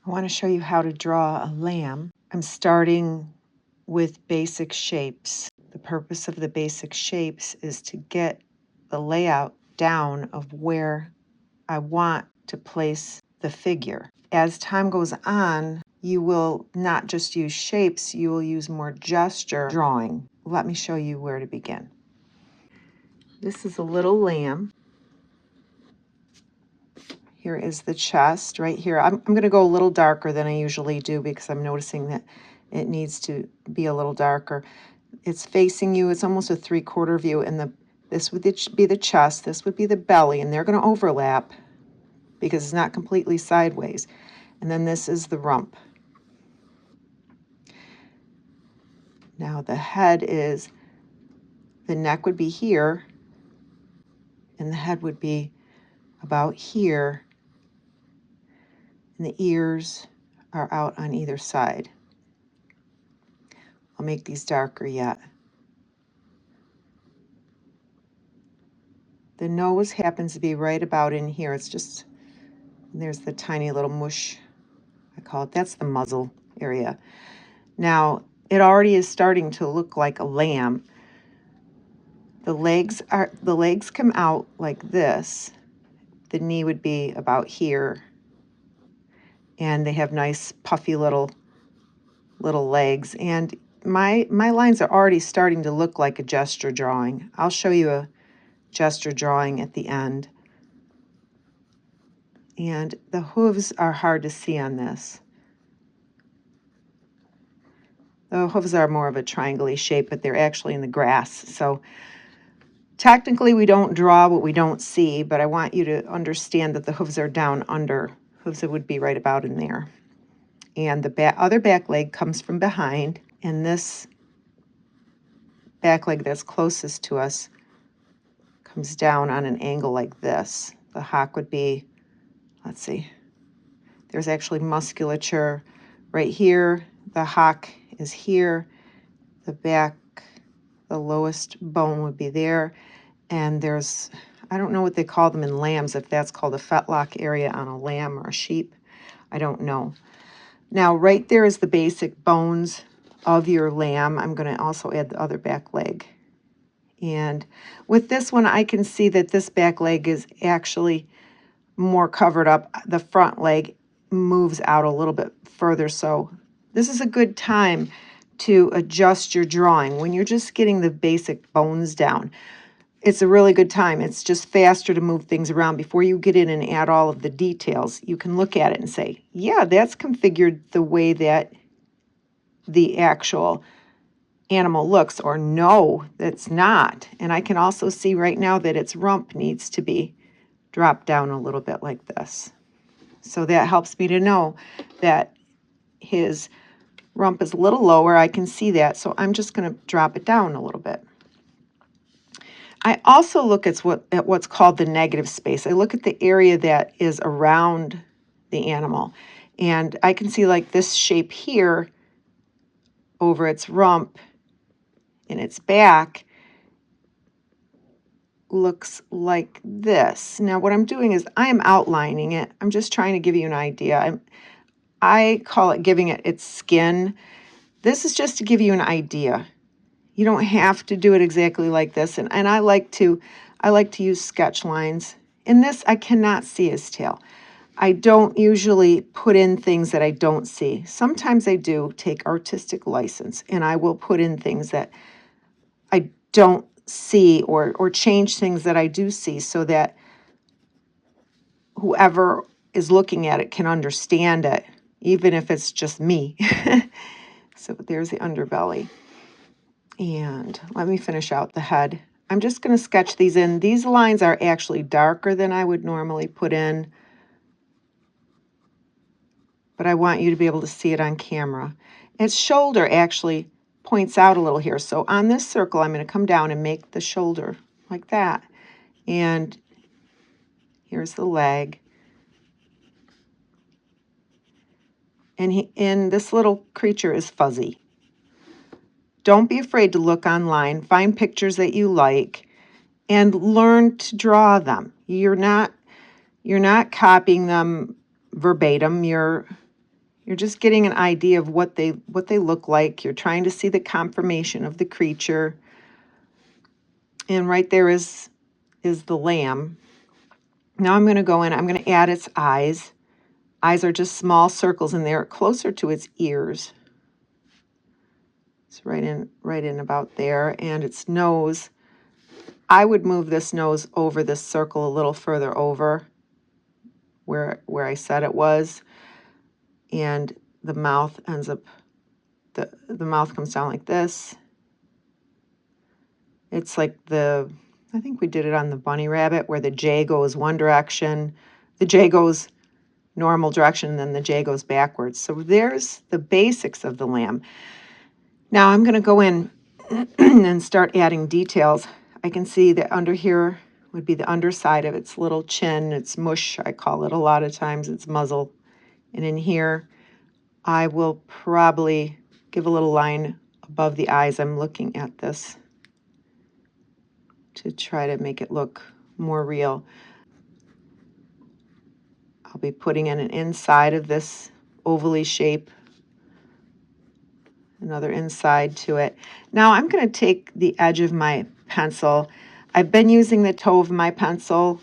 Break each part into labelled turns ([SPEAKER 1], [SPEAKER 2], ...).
[SPEAKER 1] I want to show you how to draw a lamb. I'm starting with basic shapes. The purpose of the basic shapes is to get the layout down of where I want to place the figure. As time goes on, you will not just use shapes, you will use more gesture drawing. Let me show you where to begin. This is a little lamb. Here is the chest right here. I'm going to go a little darker than I usually do because I'm noticing that it needs to be a little darker. It's facing you. It's almost a 3/4 view, and this would be the chest. This would be the belly, and they're going to overlap because it's not completely sideways. And then this is the rump. Now the head is, the neck would be here, and the head would be about here, and the ears are out on either side. I'll make these darker yet. The nose happens to be right about in here. It's just, there's the tiny little mush, I call it. That's the muzzle area. Now, it already is starting to look like a lamb. The legs come out like this. The knee would be about here. And they have nice puffy little legs. And my lines are already starting to look like a gesture drawing. I'll show you a gesture drawing at the end. And the hooves are hard to see on this. The hooves are more of a triangle-y shape, but they're actually in the grass. So technically we don't draw what we don't see, but I want you to understand that the hooves are down under. Hooves would be right about in there. And the other back leg comes from behind, and this back leg that's closest to us comes down on an angle like this. The hock would be, let's see, there's actually musculature right here. The hock is here. The back, the lowest bone would be there. And there's, I don't know what they call them in lambs, if that's called a fetlock area on a lamb or a sheep. I don't know. Now, right there is the basic bones of your lamb. I'm going to also add the other back leg. And with this one, I can see that this back leg is actually more covered up. The front leg moves out a little bit further. So this is a good time to adjust your drawing. When you're just getting the basic bones down, it's a really good time. It's just faster to move things around. Before you get in and add all of the details, you can look at it and say, yeah, that's configured the way that the actual animal looks, or no, that's not. And I can also see right now that its rump needs to be dropped down a little bit like this. So that helps me to know that his rump is a little lower. I can see that, so I'm just going to drop it down a little bit. I also look at what's called the negative space. I look at the area that is around the animal. And I can see like this shape here over its rump and its back looks like this. Now what I'm doing is I am outlining it. I'm just trying to give you an idea. I call it giving it its skin. This is just to give you an idea. You don't have to do it exactly like this. And I like to use sketch lines. In this, I cannot see his tail. I don't usually put in things that I don't see. Sometimes I do take artistic license, and I will put in things that I don't see, or change things that I do see, so that whoever is looking at it can understand it, even if it's just me. So there's the underbelly. And let me finish out the head. I'm just going to sketch these in. These lines are actually darker than I would normally put in, but I want you to be able to see it on camera. Its shoulder actually points out a little here. So on this circle, I'm going to come down and make the shoulder like that. And here's the leg. And this little creature is fuzzy. Don't be afraid to look online, find pictures that you like, and learn to draw them. You're not copying them verbatim. You're You're just getting an idea of what they look like. You're trying to see the conformation of the creature. And right there is the lamb. Now I'm going to go in, I'm going to add its eyes. Eyes are just small circles and they're closer to its ears. It's right in about there. And its nose, I would move this nose over this circle a little further over where I said it was. And the mouth ends up, the mouth comes down like this. It's like I think we did it on the bunny rabbit where the J goes one direction, the J goes normal direction, and then the J goes backwards. So there's the basics of the lamb. Now I'm going to go in and start adding details. I can see that under here would be the underside of its little chin, its mush, I call it a lot of times, its muzzle. And in here, I will probably give a little line above the eyes. I'm looking at this to try to make it look more real. I'll be putting in an inside of this ovally shape, another inside to it. Now I'm going to take the edge of my pencil. I've been using the toe of my pencil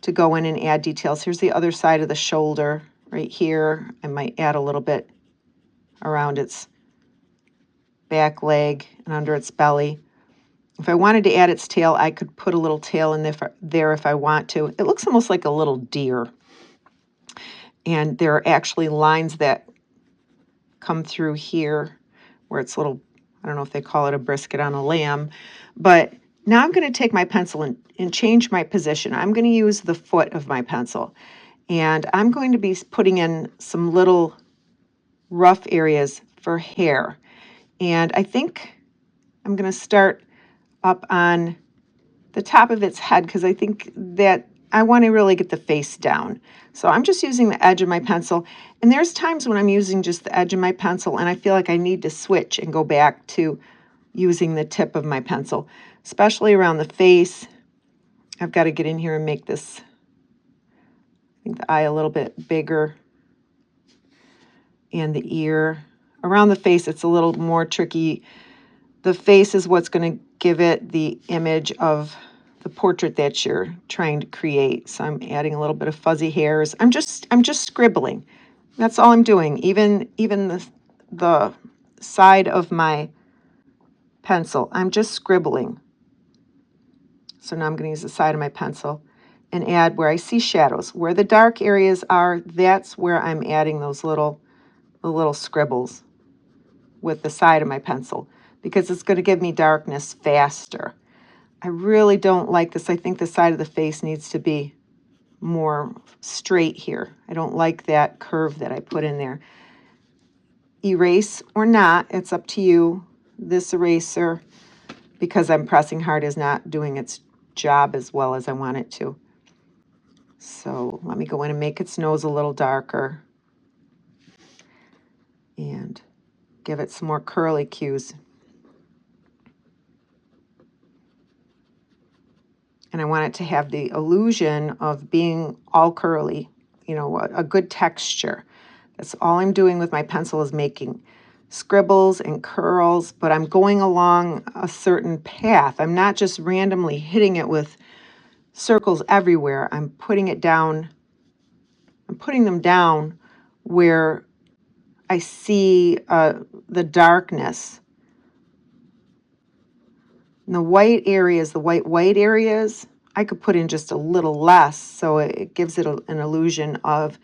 [SPEAKER 1] to go in and add details. Here's the other side of the shoulder right here. I might add a little bit around its back leg and under its belly. If I wanted to add its tail, I could put a little tail in there if I want to. It looks almost like a little deer. And there are actually lines that come through here where it's little, I don't know if they call it a brisket on a lamb. But now I'm going to take my pencil and change my position. I'm going to use the foot of my pencil. And I'm going to be putting in some little rough areas for hair. And I think I'm going to start up on the top of its head because I think that I want to really get the face down. So I'm just using the edge of my pencil. And there's times when I'm using just the edge of my pencil and I feel like I need to switch and go back to using the tip of my pencil, especially around the face. I've got to get in here and make this, I think the eye a little bit bigger and the ear. Around the face, it's a little more tricky. The face is what's going to give it the image of the portrait that you're trying to create. So I'm adding a little bit of fuzzy hairs. I'm just scribbling. That's all I'm doing. Even the side of my pencil, I'm just scribbling. So now I'm going to use the side of my pencil and add where I see shadows. Where the dark areas are, that's where I'm adding those the little scribbles with the side of my pencil because it's going to give me darkness faster. I really don't like this. I think the side of the face needs to be more straight here. I don't like that curve that I put in there. Erase or not, it's up to you. This eraser, because I'm pressing hard, is not doing its job as well as I want it to. So let me go in and make its nose a little darker and give it some more curly cues. And I want it to have the illusion of being all curly, you know, a good texture. That's all I'm doing with my pencil is making scribbles and curls, but I'm going along a certain path. I'm not just randomly hitting it with circles everywhere. I'm putting it down, I'm putting them down where I see the darkness. And the white areas, the white areas, I could put in just a little less, so it gives it an illusion of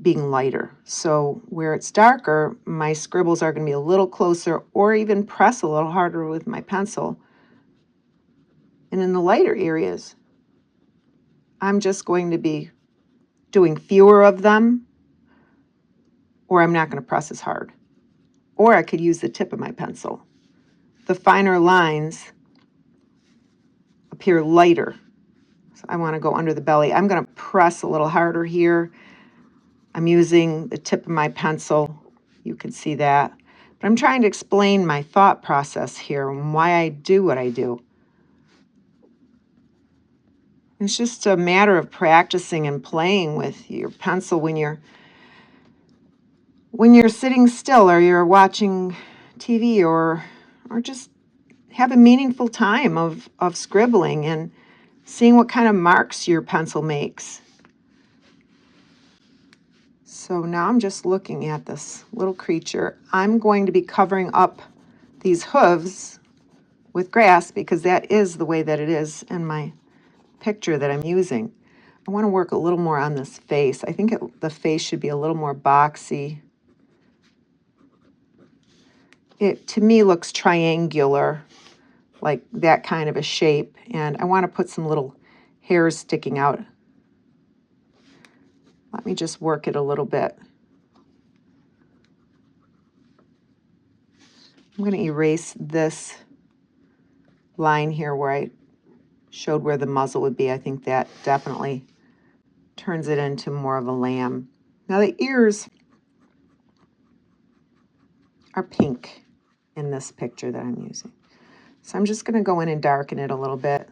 [SPEAKER 1] being lighter. So where it's darker, my scribbles are going to be a little closer or even press a little harder with my pencil. And in the lighter areas, I'm just going to be doing fewer of them, or I'm not going to press as hard. Or I could use the tip of my pencil. The finer lines appear lighter. So I want to go under the belly. I'm going to press a little harder here. I'm using the tip of my pencil. You can see that. But I'm trying to explain my thought process here and why I do what I do. It's just a matter of practicing and playing with your pencil when when you're sitting still or you're watching TV or just have a meaningful time of scribbling and seeing what kind of marks your pencil makes. So now I'm just looking at this little creature. I'm going to be covering up these hooves with grass because that is the way that it is in my picture that I'm using. I want to work a little more on this face. I think the face should be a little more boxy. It, to me, looks triangular, like that kind of a shape. And I want to put some little hairs sticking out. Let me just work it a little bit. I'm going to erase this line here where I showed where the muzzle would be. I think that definitely turns it into more of a lamb. Now the ears are pink in this picture that I'm using. So I'm just going to go in and darken it a little bit.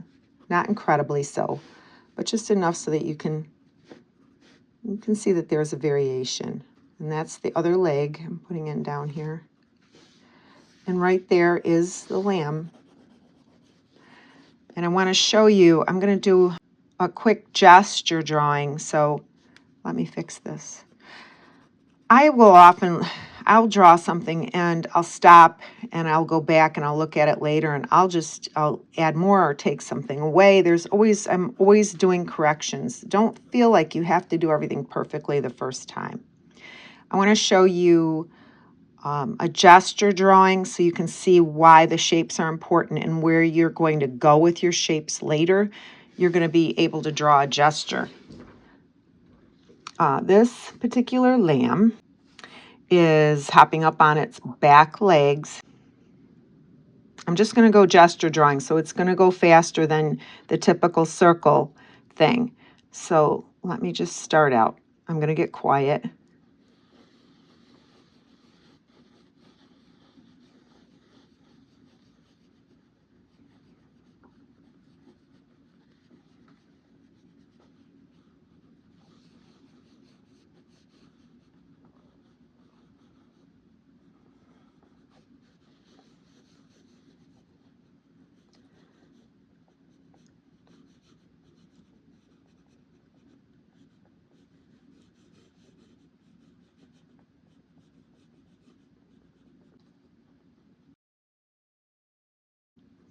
[SPEAKER 1] Not incredibly so, but just enough so that you can see that there's a variation. And that's the other leg. I'm putting it down here. And right there is the lamb. And I want to show you, I'm going to do a quick gesture drawing. So let me fix this. I'll draw something and I'll stop and I'll go back and I'll look at it later and I'll add more or take something away. I'm always doing corrections. Don't feel like you have to do everything perfectly the first time. I want to show you a gesture drawing so you can see why the shapes are important and where you're going to go with your shapes later. You're going to be able to draw a gesture. This particular lamb is hopping up on its back legs. I'm just going to go gesture drawing, so it's going to go faster than the typical circle thing. So let me just start out. I'm going to get quiet.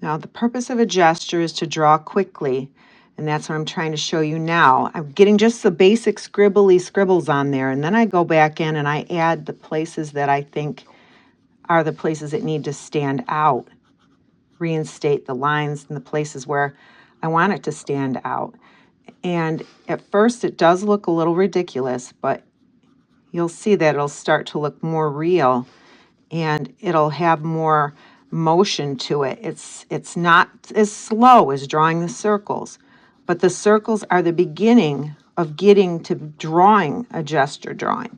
[SPEAKER 1] Now, the purpose of a gesture is to draw quickly, and that's what I'm trying to show you now. I'm getting just the basic scribbly scribbles on there, and then I go back in and I add the places that I think are the places that need to stand out, reinstate the lines in the places where I want it to stand out. And at first it does look a little ridiculous, but you'll see that it'll start to look more real and it'll have more motion to it. It's not as slow as drawing the circles, but the circles are the beginning of getting to drawing a gesture drawing.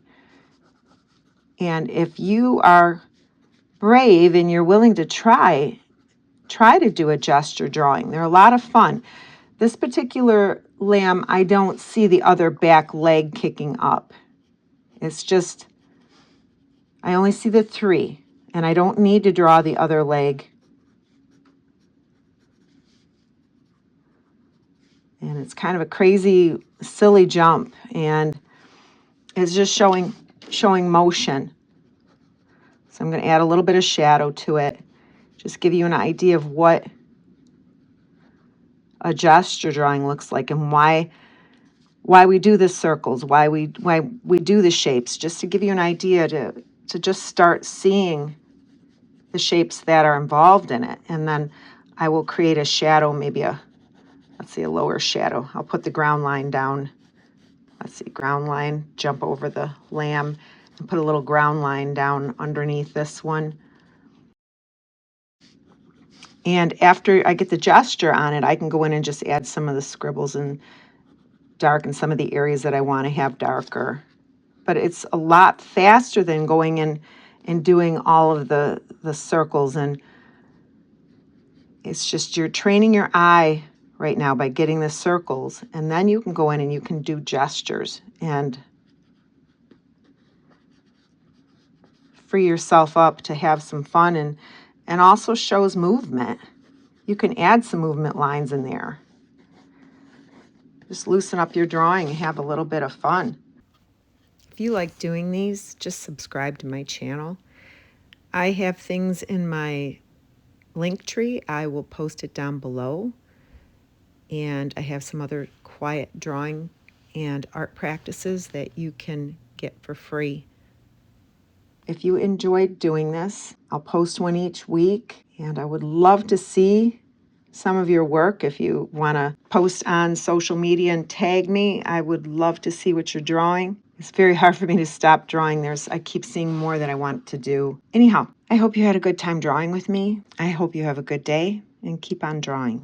[SPEAKER 1] And if you are brave and you're willing to try to do a gesture drawing. They're a lot of fun. This particular lamb, I don't see the other back leg kicking up. It's just, I only see the three, and I don't need to draw the other leg. And it's kind of a crazy, silly jump, and it's just showing motion. So I'm going to add a little bit of shadow to it, just give you an idea of what a gesture drawing looks like and why we do the circles, why we do the shapes, just to give you an idea to just start seeing the shapes that are involved in it. And then I will create a shadow, maybe let's see, a lower shadow. I'll put the ground line down. Let's see, ground line, jump over the lamb and put a little ground line down underneath this one. And after I get the gesture on it, I can go in and just add some of the scribbles and darken some of the areas that I want to have darker. But it's a lot faster than going in and doing all of the circles. And it's just you're training your eye right now by getting the circles. And then you can go in and you can do gestures. And free yourself up to have some fun, and also shows movement. You can add some movement lines in there. Just loosen up your drawing and have a little bit of fun. If you like doing these, just subscribe to my channel. I have things in my link tree. I will post it down below. And I have some other quiet drawing and art practices that you can get for free. If you enjoyed doing this, I'll post one each week, and I would love to see some of your work. If you want to post on social media and tag me, I would love to see what you're drawing. It's very hard for me to stop drawing. I keep seeing more that I want to do. Anyhow, I hope you had a good time drawing with me. I hope you have a good day and keep on drawing.